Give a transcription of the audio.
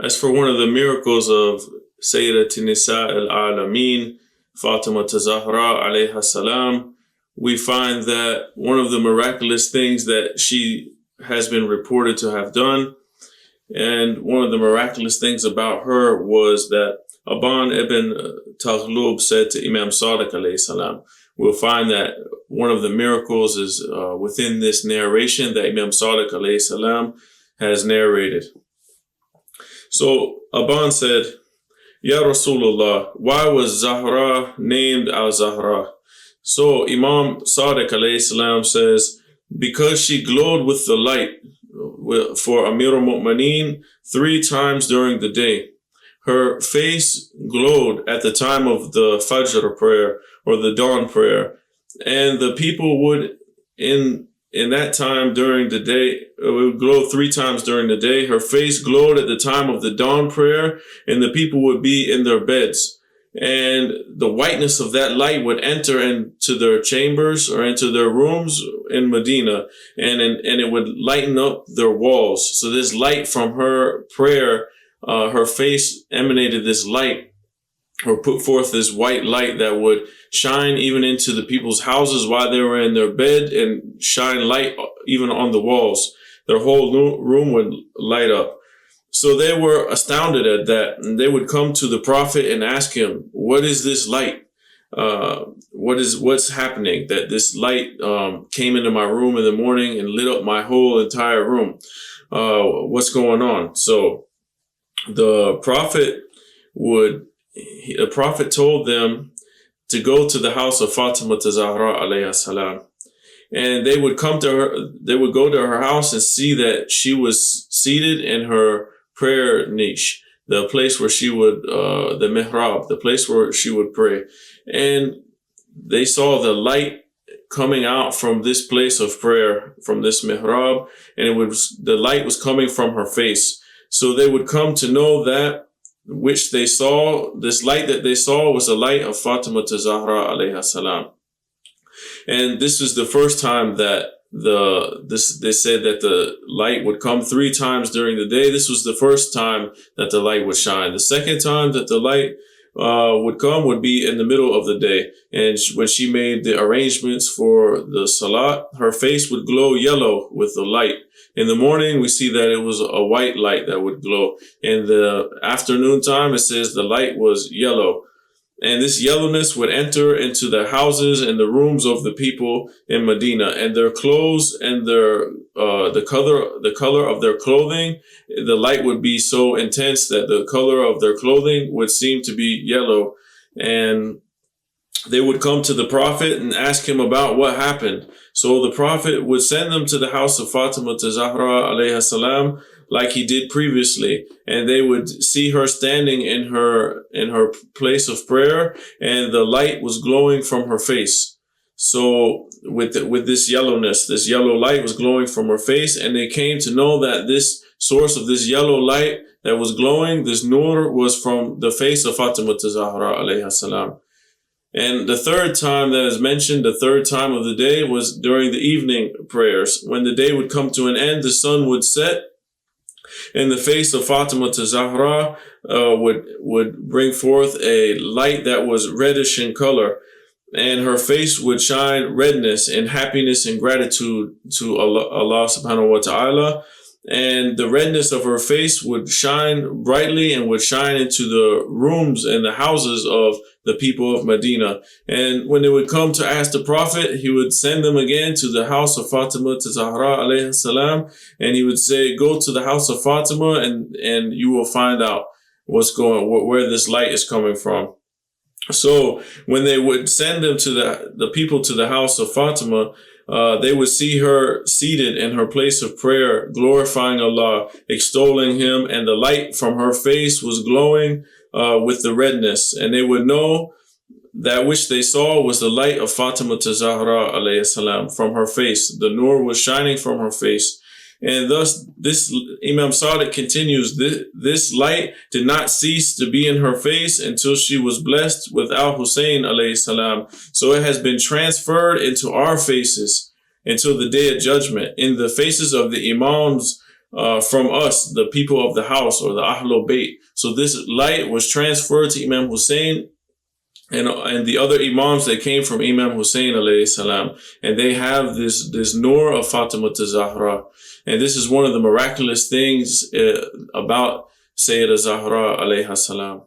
As for one of the miracles of Sayyidat Nisa al-Alameen, Fatima Zahra alayha salam, we find that one of the miraculous things that she has been reported to have done, and one of the miraculous things about her was that Aban ibn Taghlub said to Imam Sadiq alayhi salam, we'll find that one of the miracles is within this narration that Imam Sadiq alayhi salam has narrated. So Aban said, Ya Rasulullah, why was Zahra named Al-Zahra? So Imam Sadiq alayhi salam says, because she glowed with the light for Amir al-Mu'mineen 3 times during the day. Her face glowed at the time of the Fajr prayer or the dawn prayer. And the people would, in that time during the day, it would glow 3 times during the day. Her face glowed at the time of the dawn prayer, and the people would be in their beds. And the whiteness of that light would enter into their chambers or into their rooms in Medina, and it would lighten up their walls. So this light from her prayer, her face emanated this light, or put forth this white light that would shine even into the people's houses while they were in their bed, and shine light even on the walls. Their whole room would light up. So they were astounded at that, and they would come to the Prophet and ask him, what is this light? What's happening? That this light came into my room in the morning and lit up my whole entire room. What's going on? So the Prophet told them to go to the house of Fatima Zahra alayha salam. And they would come to her, they would go to her house and see that she was seated in her prayer niche, the place where she would, the mihrab, the place where she would pray. And they saw the light coming out from this place of prayer, from this mihrab, and the light was coming from her face. So they would come to know that which they saw, this light that they saw was the light of Fatima Zahra alayha salam. And this was the first time that they said that the light would come 3 times during the day. This was the first time that the light would shine. The second time that the light would come would be in the middle of the day. And when she made the arrangements for the salat, her face would glow yellow with the light. In the morning, we see that it was a white light that would glow. In the afternoon time, it says the light was yellow. And this yellowness would enter into the houses and the rooms of the people in Medina, and their clothes and their the color of their clothing, the light would be so intense that the color of their clothing would seem to be yellow. And they would come to the Prophet and ask him about what happened. So the Prophet would send them to the house of Fatima Zahra alayha salam, like he did previously, and they would see her standing in her place of prayer, and the light was glowing from her face. So with this yellowness, this yellow light was glowing from her face, and they came to know that this source of this yellow light that was glowing, this nur, was from the face of Fatima Zahra alayha salam. And the third time that is mentioned, the third time of the day, was during the evening prayers. When the day would come to an end, the sun would set, and the face of Fatima Zahra would bring forth a light that was reddish in color, and her face would shine redness and happiness and gratitude to Allah subhanahu wa ta'ala. And the redness of her face would shine brightly and would shine into the rooms and the houses of the people of Medina. And when they would come to ask the Prophet, he would send them again to the house of Fatima Zahra alayhi salam, and he would say, go to the house of Fatima and you will find out where this light is coming from. So when they would send them to the people to the house of Fatima, they would see her seated in her place of prayer, glorifying Allah, extolling Him, and the light from her face was glowing with the redness. And they would know that which they saw was the light of Fatima Zahra alayhi salam from her face. The nur was shining from her face. And thus, this Imam Sadiq continues, this light did not cease to be in her face until she was blessed with Al-Hussein alayhi salam. So it has been transferred into our faces until the day of judgment. In the faces of the Imams from us, the people of the house, or the Ahlul Bayt. So this light was transferred to Imam Hussein and the other Imams that came from Imam Hussein alayhi salam. And they have this nur of Fatima Zahra. And this is one of the miraculous things about Sayyida Zahra alayha salam.